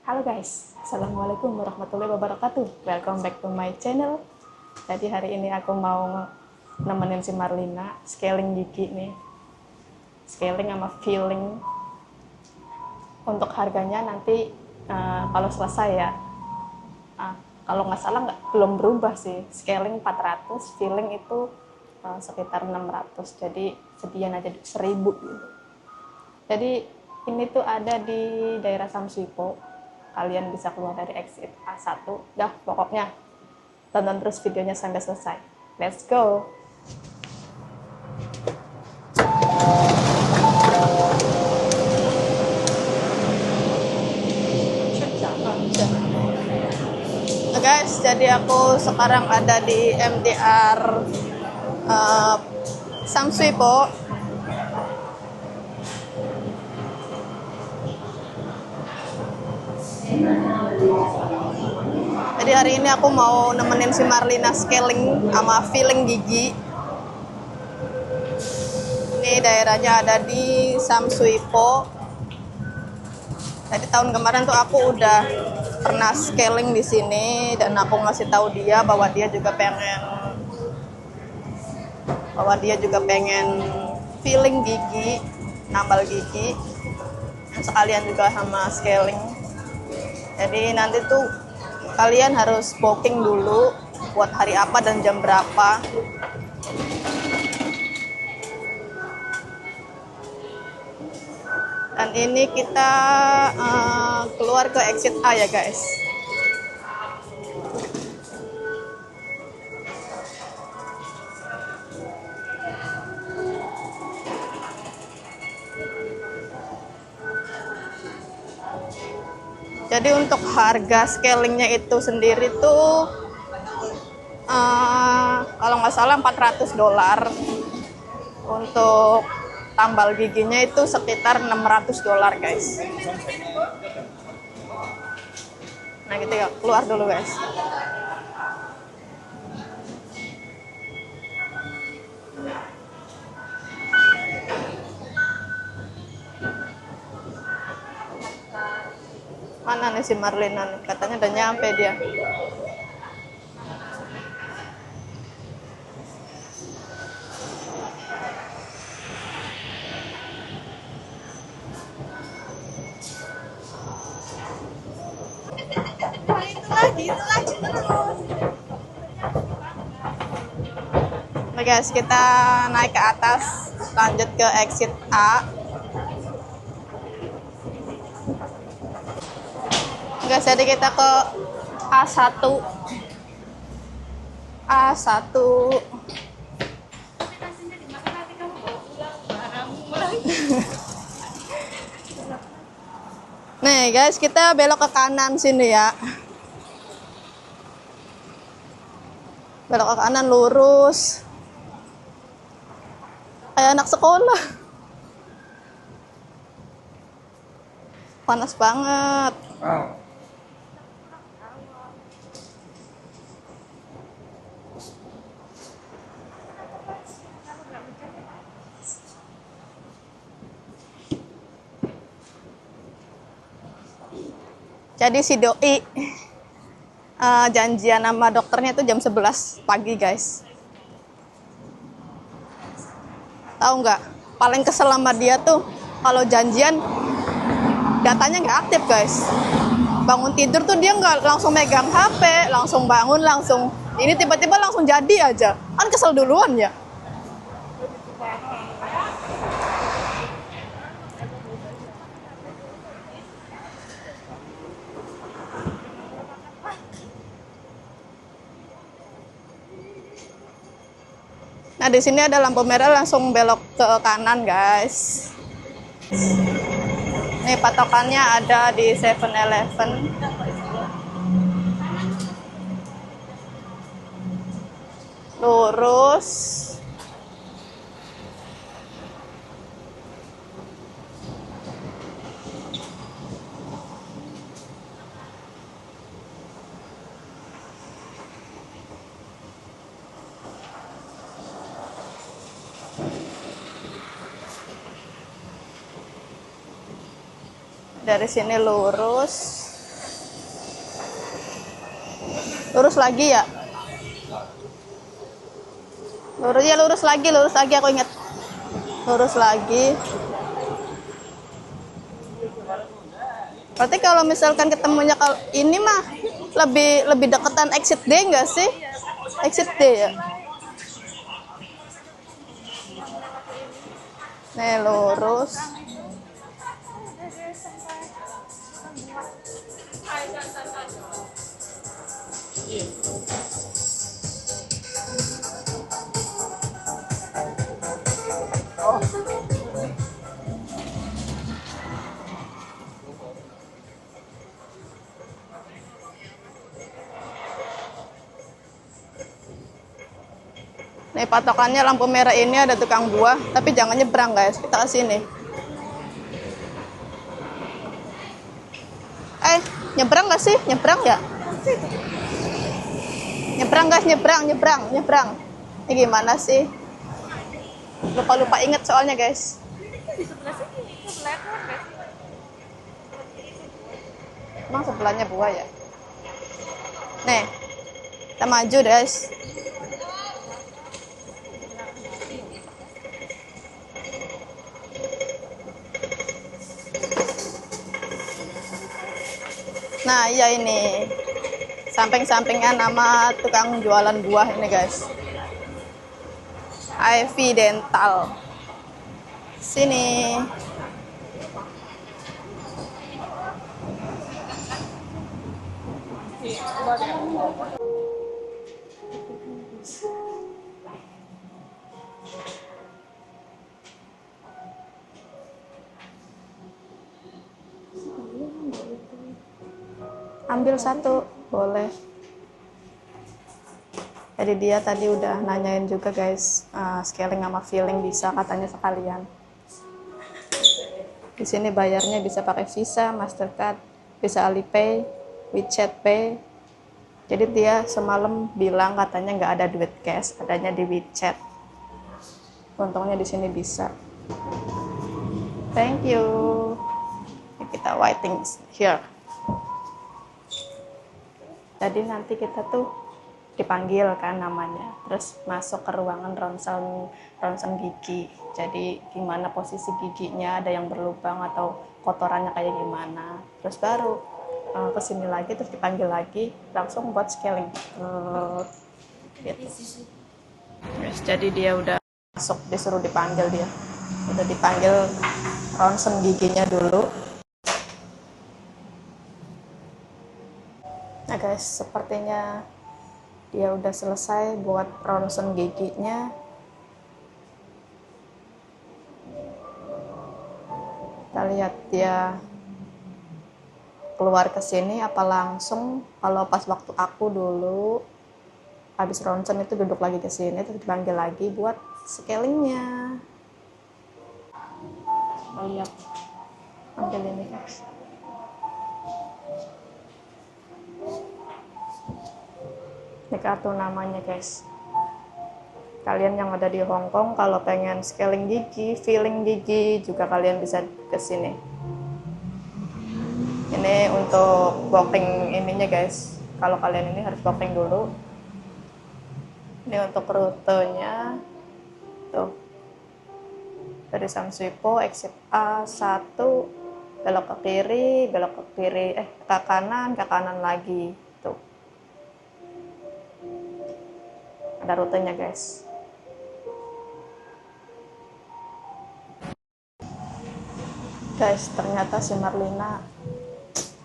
Halo guys, Assalamualaikum warahmatullahi wabarakatuh. Welcome back to my channel. Jadi hari ini aku mau nemenin si Marlina scaling gigi nih. Scaling sama filling. Untuk harganya nanti kalau selesai ya. Kalau nggak salah belum berubah sih. Scaling 400, filling itu sekitar 600. Jadi sedian aja 1000 gitu. Jadi ini tuh ada di daerah Samsuipo. Kalian bisa keluar dari exit A1. Dah, pokoknya tonton terus videonya sampai selesai. Let's go! Nah guys, jadi aku sekarang ada di MDR Samsuipo. Jadi hari ini aku mau nemenin si Marlina scaling sama filling gigi. Ini daerahnya ada di Samsuipo. Jadi tahun kemarin tuh aku udah pernah scaling di sini dan aku ngasih tahu dia bahwa dia juga pengen filling gigi, nambal gigi, dan sekalian juga sama scaling. Jadi nanti tuh kalian harus booking dulu buat hari apa dan jam berapa. Dan ini kita keluar ke exit A ya guys. Jadi untuk harga scalingnya itu sendiri tuh kalau nggak salah $400. Untuk tambal giginya itu sekitar $600 guys. Nah gitu ya, keluar dulu guys. Mana nih si Marlina nih? Katanya udah nyampe dia. Oke guys, kita naik ke atas, lanjut ke exit A. Guys, jadi kita ke A1. Nih guys, kita belok ke kanan sini ya. Belok ke kanan lurus. Kayak anak sekolah. Panas banget. Jadi si doi janjian sama dokternya itu jam 11 pagi guys. Tahu nggak? Paling kesel sama dia tuh kalau janjian datanya nggak aktif guys. Bangun tidur tuh dia nggak langsung megang HP, langsung bangun langsung ini tiba-tiba langsung jadi aja. Kan kesel duluan ya. Nah, di sini ada lampu merah, langsung belok ke kanan, guys. Nih patokannya ada di 7-Eleven. Lurus. Dari sini lurus. Lurus lagi ya. Lurus lagi aku ingat. Lurus lagi. Berarti kalau misalkan ketemunya kalau ini mah lebih deketan exit D enggak sih? Exit D ya. Nih lurus. Nih patokannya lampu merah ini ada tukang buah, tapi jangan nyebrang guys. Kita ke sini. Nyebrang nggak sih? Nyebrang ya? Nyebrang guys, nyebrang. Ini gimana sih? Lupa inget soalnya guys. Emang sebelahnya buah ya? Nih, kita maju guys. Nah, iya ini. Samping-sampingan nama tukang jualan buah ini, guys. Ivy Dental. Sini. Ambil satu, boleh. Jadi dia tadi udah nanyain juga guys, scaling sama filling bisa katanya sekalian. Di sini bayarnya bisa pakai Visa, Mastercard, bisa Alipay, WeChat Pay. Jadi dia semalam bilang katanya nggak ada duit cash, adanya di WeChat. Untungnya di sini bisa. Thank you. Kita waiting here. Jadi nanti kita tuh dipanggil kan namanya, terus masuk ke ruangan ronsen gigi. Jadi gimana posisi giginya, ada yang berlubang atau kotorannya kayak gimana, terus baru kesini lagi, terus dipanggil lagi langsung buat scaling gitu. Yes, jadi dia udah masuk, disuruh dipanggil, dia udah dipanggil ronsen giginya dulu. Nah guys, sepertinya dia udah selesai buat ronsen giginya. Kita lihat dia keluar ke sini apa langsung. Kalau pas waktu aku dulu habis ronsen itu duduk lagi ke sini, terus dipanggil lagi buat scalingnya. Lihat, ambil ini guys. Ini kartu namanya guys. Kalian yang ada di Hong Kong kalau pengen scaling gigi, filling gigi juga kalian bisa ke sini. Ini untuk booking ininya guys. Kalau kalian ini harus booking dulu. Ini untuk rutenya. Tuh. Dari Samsuipo exit A1, belok ke kiri, ke kanan lagi. Tuh. Ada rutenya guys. Guys, ternyata si Marlina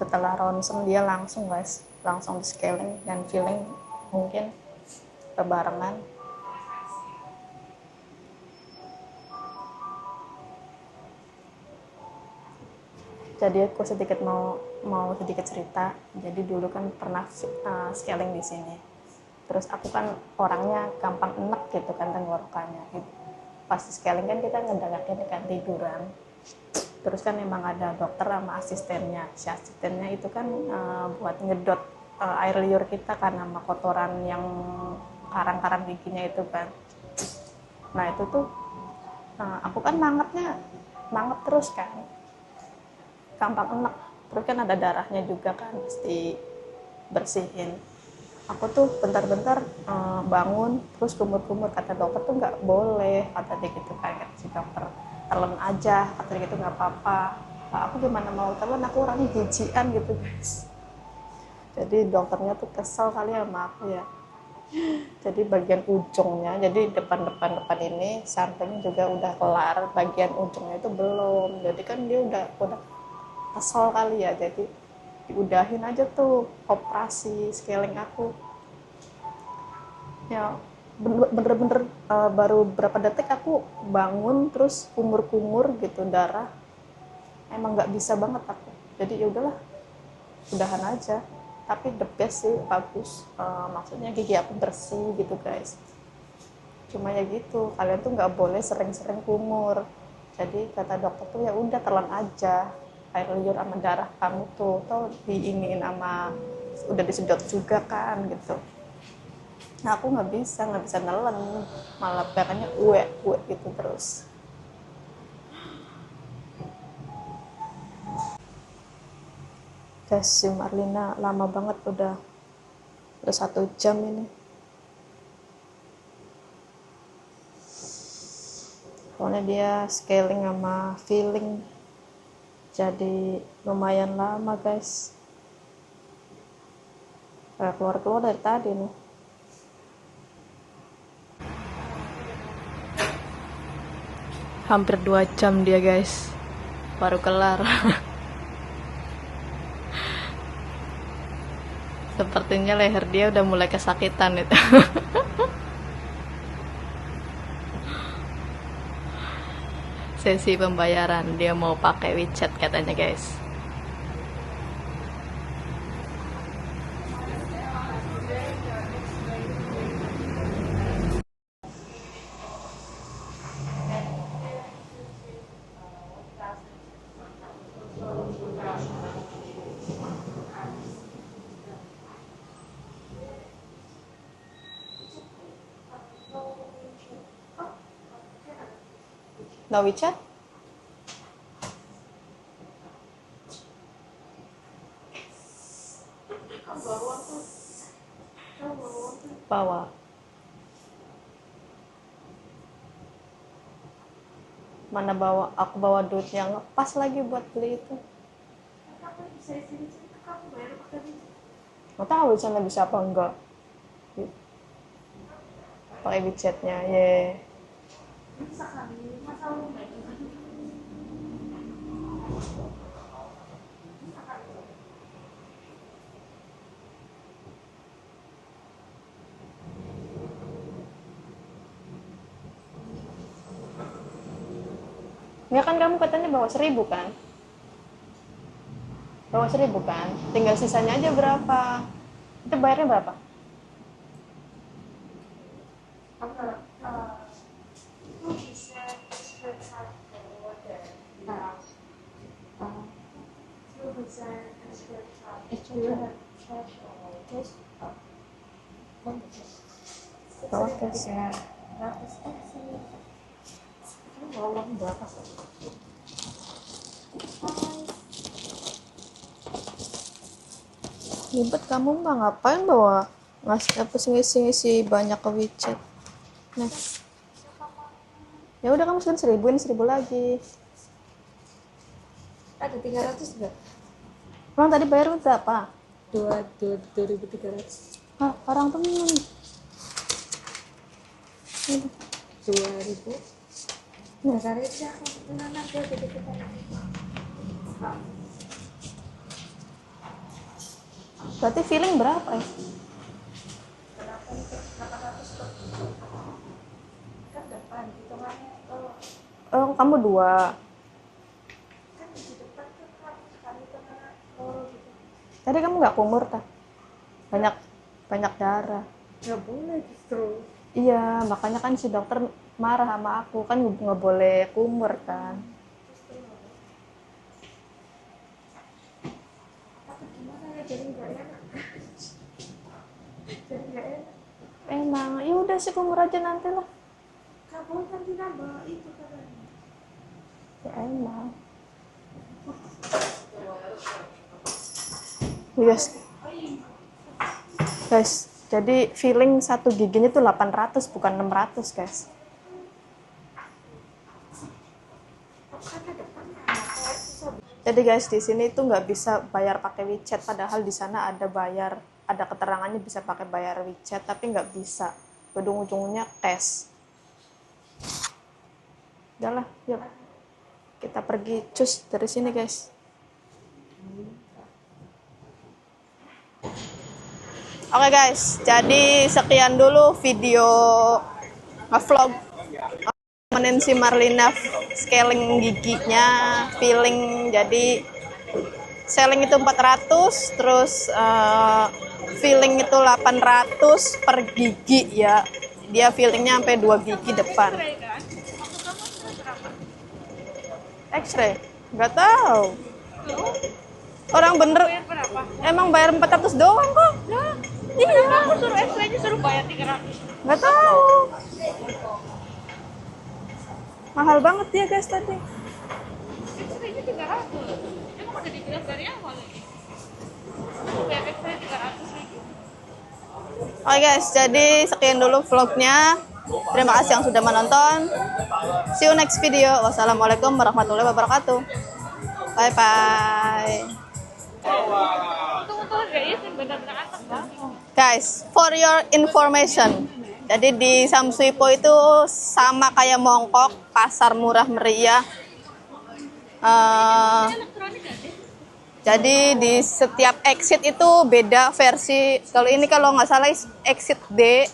setelah ronsen dia langsung di scaling dan filling mungkin berbarengan. Jadi aku sedikit mau sedikit cerita. Jadi dulu kan pernah scaling di sini. Terus aku kan orangnya gampang enek gitu kan tenggorokannya. Gitu. Pas scaling kan kita ngedagakin kan tiduran. Terus kan memang ada dokter sama asistennya. Si asistennya itu kan buat ngedot air liur kita kan sama kotoran yang karang-karang giginya itu kan. Nah itu tuh aku kan mangap terus kan, gampang enek. Terus kan ada darahnya juga kan, mesti bersihin. aku tuh bentar-bentar bangun terus kumur-kumur, kata dokter tuh nggak boleh, kata dia gitu kan, kata si dokter. Telan aja, kata dia gitu, nggak apa-apa. Nah, aku gimana mau telan, aku orangnya jijian gitu guys. Jadi dokternya tuh kesel kali sama aku ya. Jadi bagian ujungnya, jadi depan ini sampingnya juga udah kelar, bagian ujungnya itu belum. Jadi kan dia udah kesel kali ya, jadi diudahin aja tuh operasi scaling aku ya. Bener-bener baru berapa detik aku bangun terus kumur-kumur gitu, darah. Emang nggak bisa banget aku, jadi ya udahlah, udahan aja. Tapi the best sih, bagus. Maksudnya gigi aku bersih gitu guys. Cuma ya gitu, kalian tuh nggak boleh sering-sering kumur. Jadi kata dokter tuh ya udah, telan aja air liur sama darah kamu tuh, tau diiniin sama, udah disedot juga kan gitu. Nah aku nggak bisa nelen, malah pengennya uwe gitu terus. Guys, si Marlina lama banget, udah 1 jam ini. Soalnya dia scaling sama filling, jadi lumayan lama guys. Kayak keluar dari tadi nih. Hampir 2 jam dia guys, baru kelar. Sepertinya leher dia udah mulai kesakitan itu. Sesi pembayaran, dia mau pakai WeChat katanya guys. No WeChat? Bawa. Mana bawa, aku bawa duit yang pas lagi buat beli itu. Nggak tahu sana bisa apa enggak. Pakai WeChatnya, ye. Ya kan kamu katanya bawa 1.000 kan? Bawa 1.000 kan? Tinggal sisanya aja berapa? Itu bayarnya berapa? Bawa cash. Ribet kamu mah, ngapain bawa ngasih apa sih, ngisi banyak ke WeChat. Nah, ya udah kamu sekian 1.000, ini 1.000 lagi. Ada 300 enggak? Emang tadi bayar berapa? 2.300. Ah, orang temen. 2.000. Nah, cari aja aku tenang aja jadi kita. Berarti feeling berapa ya? Kan depan hitungannya Oh, kamu 2. kan di depan tuh kan kali tengah gitu. Tadi kamu nggak kumur tak? Banyak darah. Nggak boleh justru. Iya, makanya kan si dokter marah sama aku, kan nggak boleh kumur kan. Tapi gimana ya, jadi nggak enak. Jadi nggak enak. Emang, ya udah sih kumur aja nanti lah. Nggak boleh nanti nambah itu katanya. Ya emang. Yes. Guys, Jadi filling satu giginya tuh 800 bukan 600 guys. Jadi guys di sini tuh nggak bisa bayar pakai WeChat, padahal di sana ada bayar, ada keterangannya bisa pakai bayar WeChat, tapi nggak bisa. Ujung-ujungnya cash. Udahlah, yuk kita pergi cus dari sini guys. Oke guys, jadi sekian dulu video nge-vlog nemenin si Marlina scaling giginya, filling. Jadi selling itu 400, terus filling itu 800 per gigi ya. Dia fillingnya sampai 2 gigi depan. X-ray? Nggak tahu. Orang bener, emang bayar 400 doang kok. Iya. Aku suruh X-ray-nya suruh bayar 300. Nggak tahu. Mahal banget ya guys tadi. X-ray-nya 300. Emang udah dibilang dari awal lagi. Bayar X-ray 300 lagi. Oke guys, jadi sekian dulu vlognya. Terima kasih yang sudah menonton. See you next video. Wassalamualaikum warahmatullahi wabarakatuh. Bye bye. Untung-untung guys, benar-benar atas banget. Guys, for your information, jadi di Samsuipo itu sama kayak Mongkok, pasar murah meriah. Elektronik gak sih? Jadi di setiap exit itu beda versi. Kalau ini kalau nggak salah exit D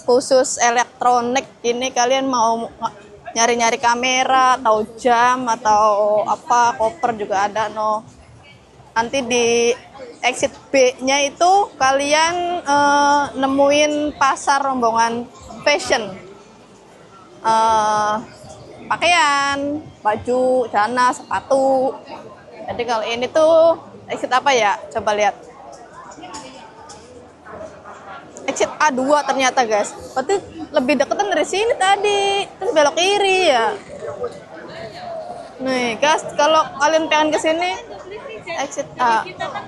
khusus elektronik. Ini kalian mau nyari-nyari kamera atau jam atau apa, koper juga ada no. Nanti di exit B-nya itu kalian nemuin pasar rombongan fashion, pakaian, baju, celana, sepatu. Jadi kalau ini tuh exit apa ya? Coba lihat. Exit A2 ternyata guys. Berarti lebih deketan dari sini tadi. Terus belok kiri ya. Nih guys, kalau kalian pengen ke sini exit A. Kita kan